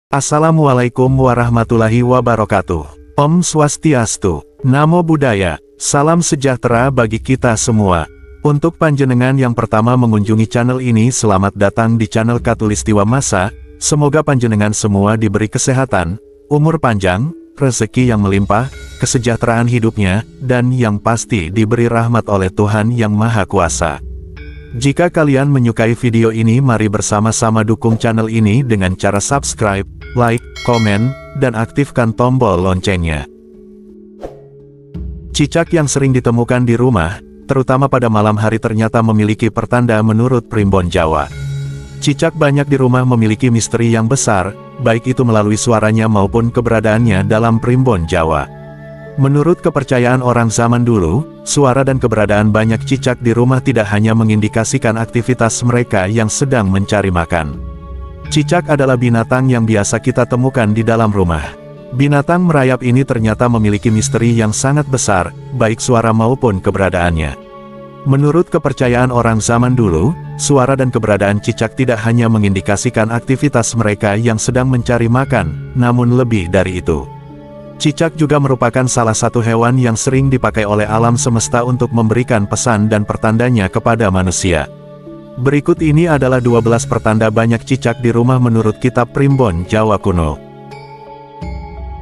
Assalamualaikum warahmatullahi wabarakatuh. Om Swastiastu, Namo Buddhaya, salam sejahtera bagi kita semua. Untuk panjenengan yang pertama mengunjungi channel ini, selamat datang di channel Khatulistiwa Masa. Semoga panjenengan semua diberi kesehatan, umur panjang, rezeki yang melimpah, kesejahteraan hidupnya, dan yang pasti diberi rahmat oleh Tuhan Yang Maha Kuasa. Jika kalian menyukai video ini, mari bersama-sama dukung channel ini dengan cara subscribe, like, komen, dan aktifkan tombol loncengnya. Cicak yang sering ditemukan di rumah, terutama pada malam hari, ternyata memiliki pertanda menurut primbon Jawa. Cicak banyak di rumah memiliki misteri yang besar, baik itu melalui suaranya maupun keberadaannya dalam primbon Jawa. Menurut kepercayaan orang zaman dulu, suara dan keberadaan banyak cicak di rumah tidak hanya mengindikasikan aktivitas mereka yang sedang mencari makan. Cicak adalah binatang yang biasa kita temukan di dalam rumah. Binatang merayap ini ternyata memiliki misteri yang sangat besar, baik suara maupun keberadaannya. Menurut kepercayaan orang zaman dulu, suara dan keberadaan cicak tidak hanya mengindikasikan aktivitas mereka yang sedang mencari makan, namun lebih dari itu. Cicak juga merupakan salah satu hewan yang sering dipakai oleh alam semesta untuk memberikan pesan dan pertandanya kepada manusia. Berikut ini adalah 12 pertanda banyak cicak di rumah menurut kitab primbon Jawa kuno.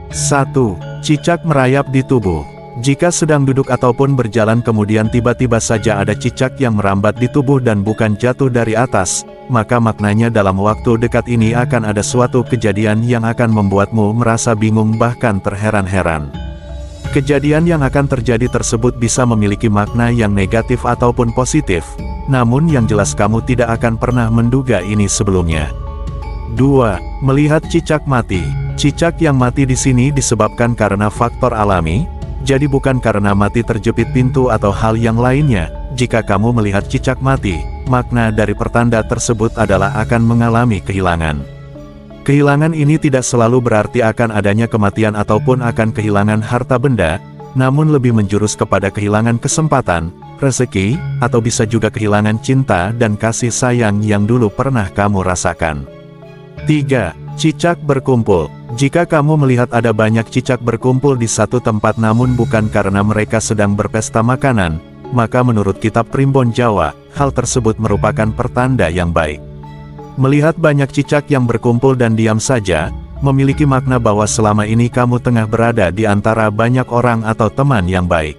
1. Cicak merayap di tubuh. Jika sedang duduk ataupun berjalan kemudian tiba-tiba saja ada cicak yang merambat di tubuh dan bukan jatuh dari atas, maka maknanya dalam waktu dekat ini akan ada suatu kejadian yang akan membuatmu merasa bingung bahkan terheran-heran. Kejadian yang akan terjadi tersebut bisa memiliki makna yang negatif ataupun positif, namun yang jelas kamu tidak akan pernah menduga ini sebelumnya. 2. Melihat cicak mati. Cicak yang mati di sini disebabkan karena faktor alami, jadi bukan karena mati terjepit pintu atau hal yang lainnya. Jika kamu melihat cicak mati, makna dari pertanda tersebut adalah akan mengalami kehilangan. Kehilangan ini tidak selalu berarti akan adanya kematian ataupun akan kehilangan harta benda, namun lebih menjurus kepada kehilangan kesempatan, rezeki, atau bisa juga kehilangan cinta dan kasih sayang yang dulu pernah kamu rasakan. 3. Cicak berkumpul. Jika kamu melihat ada banyak cicak berkumpul di satu tempat namun bukan karena mereka sedang berpesta makanan, maka menurut kitab primbon Jawa, hal tersebut merupakan pertanda yang baik. Melihat banyak cicak yang berkumpul dan diam saja, memiliki makna bahwa selama ini kamu tengah berada di antara banyak orang atau teman yang baik.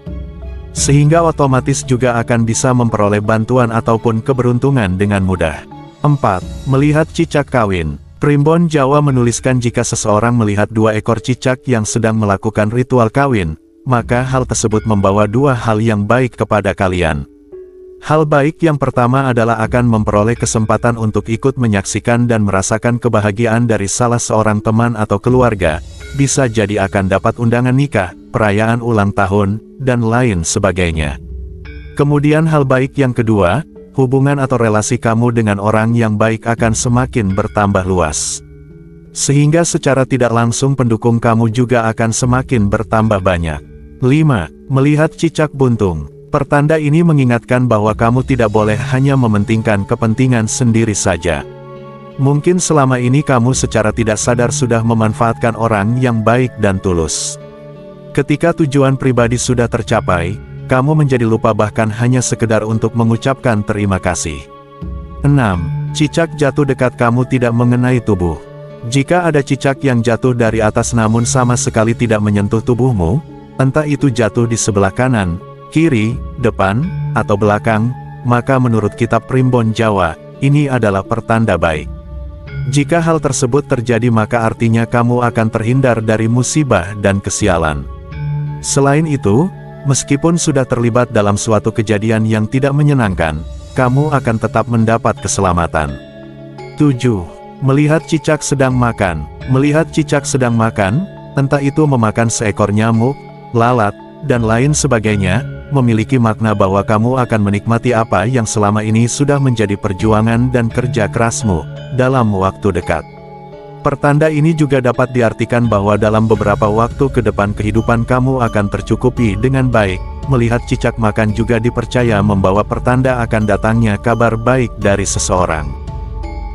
Sehingga otomatis juga akan bisa memperoleh bantuan ataupun keberuntungan dengan mudah. 4. Melihat cicak kawin. Primbon Jawa menuliskan jika seseorang melihat 2 ekor cicak yang sedang melakukan ritual kawin, maka hal tersebut membawa 2 hal yang baik kepada kalian. Hal baik yang pertama adalah akan memperoleh kesempatan untuk ikut menyaksikan dan merasakan kebahagiaan dari salah seorang teman atau keluarga, bisa jadi akan dapat undangan nikah, perayaan ulang tahun, dan lain sebagainya. Kemudian hal baik yang kedua, hubungan atau relasi kamu dengan orang yang baik akan semakin bertambah luas. Sehingga secara tidak langsung pendukung kamu juga akan semakin bertambah banyak. 5. Melihat cicak buntung. Pertanda ini mengingatkan bahwa kamu tidak boleh hanya mementingkan kepentingan sendiri saja. Mungkin selama ini kamu secara tidak sadar sudah memanfaatkan orang yang baik dan tulus. Ketika tujuan pribadi sudah tercapai, kamu menjadi lupa bahkan hanya sekedar untuk mengucapkan terima kasih. 6. Cicak jatuh dekat kamu tidak mengenai tubuh. Jika ada cicak yang jatuh dari atas namun sama sekali tidak menyentuh tubuhmu, entah itu jatuh di sebelah kanan, kiri, depan, atau belakang, maka menurut kitab primbon Jawa, ini adalah pertanda baik. Jika hal tersebut terjadi maka artinya kamu akan terhindar dari musibah dan kesialan. Selain itu, meskipun sudah terlibat dalam suatu kejadian yang tidak menyenangkan, kamu akan tetap mendapat keselamatan. 7. Melihat cicak sedang makan. Melihat cicak sedang makan, entah itu memakan seekor nyamuk, lalat, dan lain sebagainya, memiliki makna bahwa kamu akan menikmati apa yang selama ini sudah menjadi perjuangan dan kerja kerasmu, dalam waktu dekat. Pertanda ini juga dapat diartikan bahwa dalam beberapa waktu ke depan kehidupan kamu akan tercukupi dengan baik. Melihat cicak makan juga dipercaya membawa pertanda akan datangnya kabar baik dari seseorang.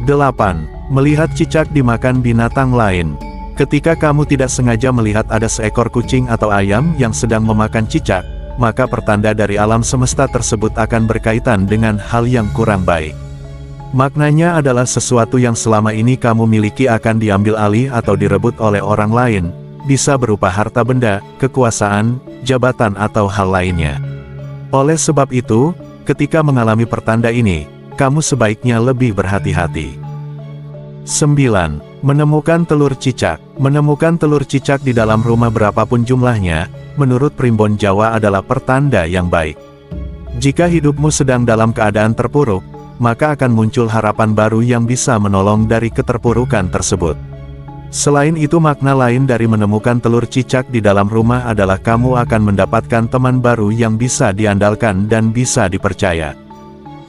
8. Melihat cicak dimakan binatang lain. Ketika kamu tidak sengaja melihat ada seekor kucing atau ayam yang sedang memakan cicak, maka pertanda dari alam semesta tersebut akan berkaitan dengan hal yang kurang baik. Maknanya adalah sesuatu yang selama ini kamu miliki akan diambil alih atau direbut oleh orang lain, bisa berupa harta benda, kekuasaan, jabatan atau hal lainnya. Oleh sebab itu, ketika mengalami pertanda ini, kamu sebaiknya lebih berhati-hati. 9. Menemukan telur cicak. Menemukan telur cicak di dalam rumah berapapun jumlahnya, menurut primbon Jawa adalah pertanda yang baik. Jika hidupmu sedang dalam keadaan terpuruk, maka akan muncul harapan baru yang bisa menolong dari keterpurukan tersebut. Selain itu, makna lain dari menemukan telur cicak di dalam rumah adalah kamu akan mendapatkan teman baru yang bisa diandalkan dan bisa dipercaya.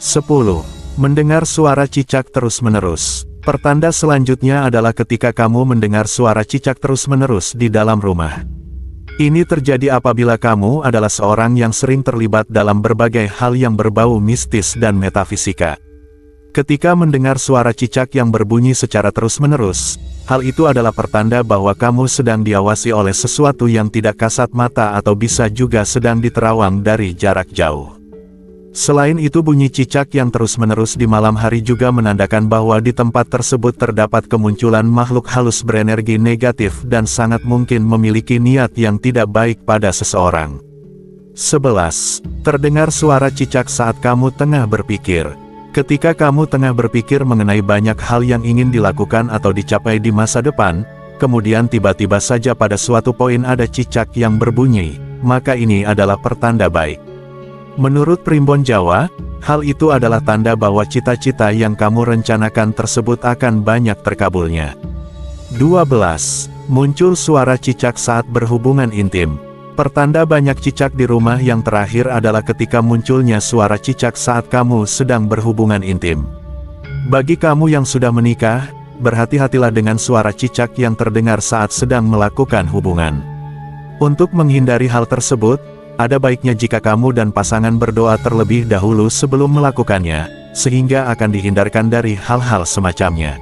10. Mendengar suara cicak terus-menerus. Pertanda selanjutnya adalah ketika kamu mendengar suara cicak terus-menerus di dalam rumah. Ini terjadi apabila kamu adalah seorang yang sering terlibat dalam berbagai hal yang berbau mistis dan metafisika. Ketika mendengar suara cicak yang berbunyi secara terus-menerus, hal itu adalah pertanda bahwa kamu sedang diawasi oleh sesuatu yang tidak kasat mata atau bisa juga sedang diterawang dari jarak jauh. Selain itu, bunyi cicak yang terus-menerus di malam hari juga menandakan bahwa di tempat tersebut terdapat kemunculan makhluk halus berenergi negatif dan sangat mungkin memiliki niat yang tidak baik pada seseorang. 11. Terdengar suara cicak saat kamu tengah berpikir. Ketika kamu tengah berpikir mengenai banyak hal yang ingin dilakukan atau dicapai di masa depan, kemudian tiba-tiba saja pada suatu poin ada cicak yang berbunyi, maka ini adalah pertanda baik. Menurut primbon Jawa, hal itu adalah tanda bahwa cita-cita yang kamu rencanakan tersebut akan banyak terkabulnya. 12. Muncul suara cicak saat berhubungan intim. Pertanda banyak cicak di rumah yang terakhir adalah ketika munculnya suara cicak saat kamu sedang berhubungan intim. Bagi kamu yang sudah menikah, berhati-hatilah dengan suara cicak yang terdengar saat sedang melakukan hubungan. Untuk menghindari hal tersebut, ada baiknya jika kamu dan pasangan berdoa terlebih dahulu sebelum melakukannya, sehingga akan dihindarkan dari hal-hal semacamnya.